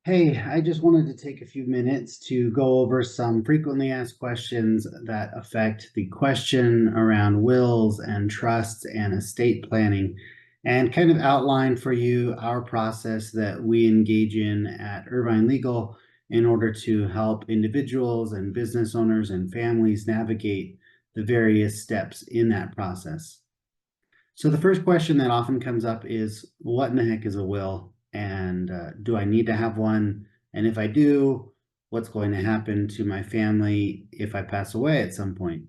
Hey, I just wanted to take a few minutes to go over some frequently asked questions that affect the question around wills and trusts and estate planning, and kind of outline for you our process that we engage in at Irvine Legal in order to help individuals and business owners and families navigate the various steps in that process. So the first question that often comes up is, what in the heck is a will? And do I need to have one? And if I do, what's going to happen to my family if I pass away at some point?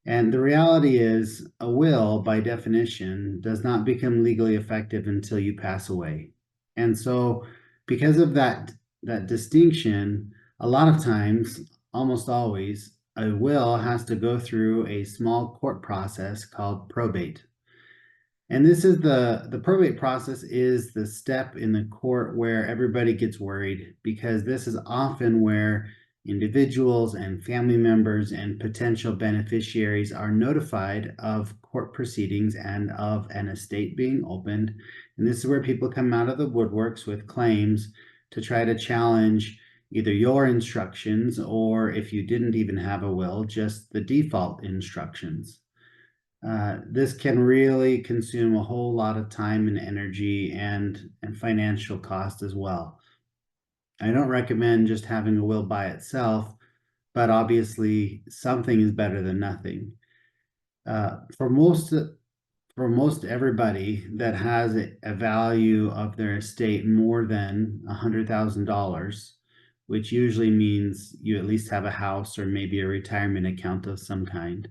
And the reality is, a will, by definition, does not become legally effective until you pass away. And so, because of that distinction, a lot of times, almost always, a will has to go through a small court process called probate. And this is the probate process is the step in the court where everybody gets worried, because this is often where individuals and family members and potential beneficiaries are notified of court proceedings and of an estate being opened. And this is where people come out of the woodworks with claims to try to challenge either your instructions, or if you didn't even have a will, just the default instructions. This can really consume a whole lot of time and energy and financial cost as well. I don't recommend just having a will by itself, but obviously something is better than nothing. Uh, for most for most everybody that has a value of their estate more than $100,000, which usually means you at least have a house or maybe a retirement account of some kind,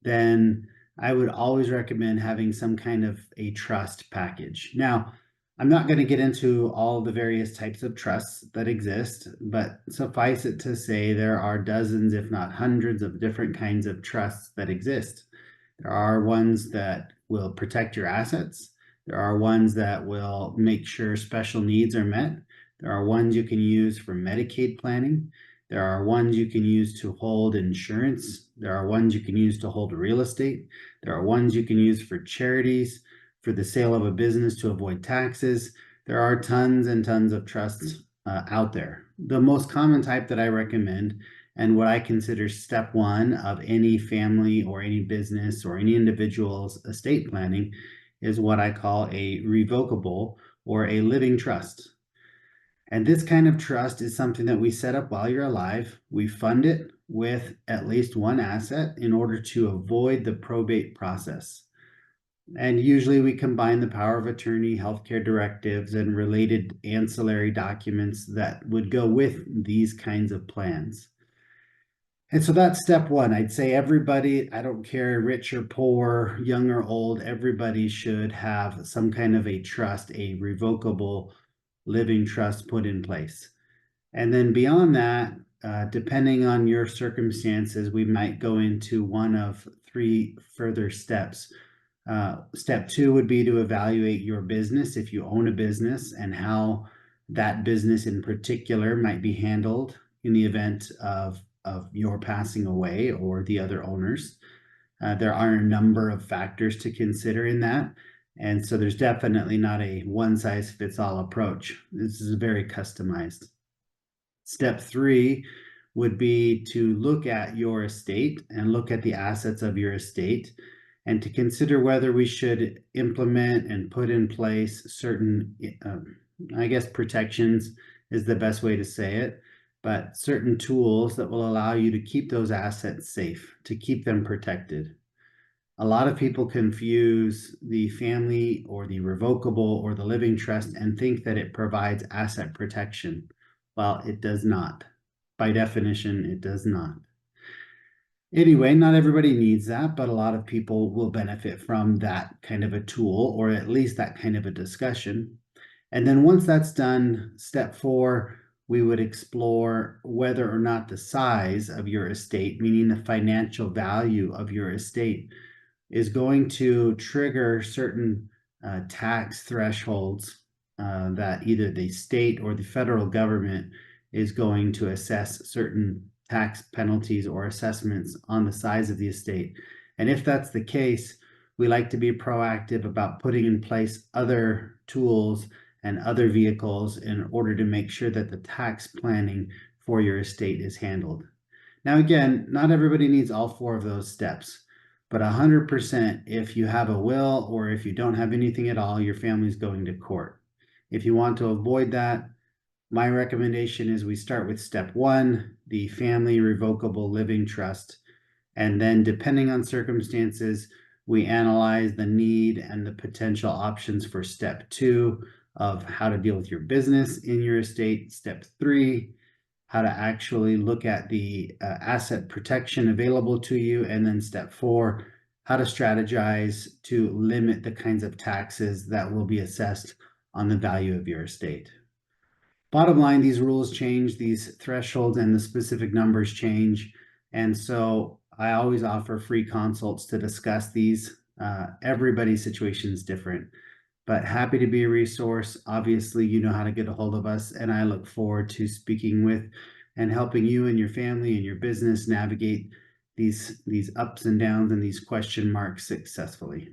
then I would always recommend having some kind of a trust package. Now, I'm not going to get into all the various types of trusts that exist, but suffice it to say there are dozens, if not hundreds, of different kinds of trusts that exist. There are ones that will protect your assets. There are ones that will make sure special needs are met. There are ones you can use for Medicaid planning. There are ones you can use to hold insurance. There are ones you can use to hold real estate. There are ones you can use for charities, for the sale of a business to avoid taxes. There are tons and tons of trusts out there. The most common type that I recommend, and what I consider step one of any family or any business or any individual's estate planning, is what I call a revocable or a living trust. And this kind of trust is something that we set up while you're alive. We fund it with at least one asset in order to avoid the probate process. And usually we combine the power of attorney, healthcare directives, and related ancillary documents that would go with these kinds of plans. And so that's step one. I'd say everybody, I don't care, rich or poor, young or old, everybody should have some kind of a trust, a revocable living trust put in place. And then beyond that, depending on your circumstances, we might go into one of three further steps. Step two would be to evaluate your business, if you own a business, and how that business in particular might be handled in the event of your passing away or the other owners. There are a number of factors to consider in that. And so there's definitely not a one size fits all approach. This is very customized. Step three would be to look at your estate and look at the assets of your estate, and to consider whether we should implement and put in place certain, I guess protections is the best way to say it, but certain tools that will allow you to keep those assets safe, to keep them protected. A lot of people confuse the family or the revocable or the living trust and think that it provides asset protection. Well, it does not. By definition, it does not. Anyway, not everybody needs that, but a lot of people will benefit from that kind of a tool, or at least that kind of a discussion. And then once that's done, step four, we would explore whether or not the size of your estate, meaning the financial value of your estate, is going to trigger certain tax thresholds that either the state or the federal government is going to assess certain tax penalties or assessments on the size of the estate. And if that's the case, we like to be proactive about putting in place other tools and other vehicles in order to make sure that the tax planning for your estate is handled. Now, again, not everybody needs all four of those steps, but 100% if you have a will or if you don't have anything at all, your family's going to court. If you want to avoid that, my recommendation is we start with step one, the family revocable living trust. And then depending on circumstances, we analyze the need and the potential options for step two of how to deal with your business in your estate. Step three, how to actually look at the asset protection available to you. And then step four, how to strategize to limit the kinds of taxes that will be assessed on the value of your estate. Bottom line, these rules change, these thresholds and the specific numbers change. And so I always offer free consults to discuss these. Everybody's situation is different, but happy to be a resource. Obviously, you know how to get a hold of us, and I look forward to speaking with and helping you and your family and your business navigate these ups and downs and these question marks successfully.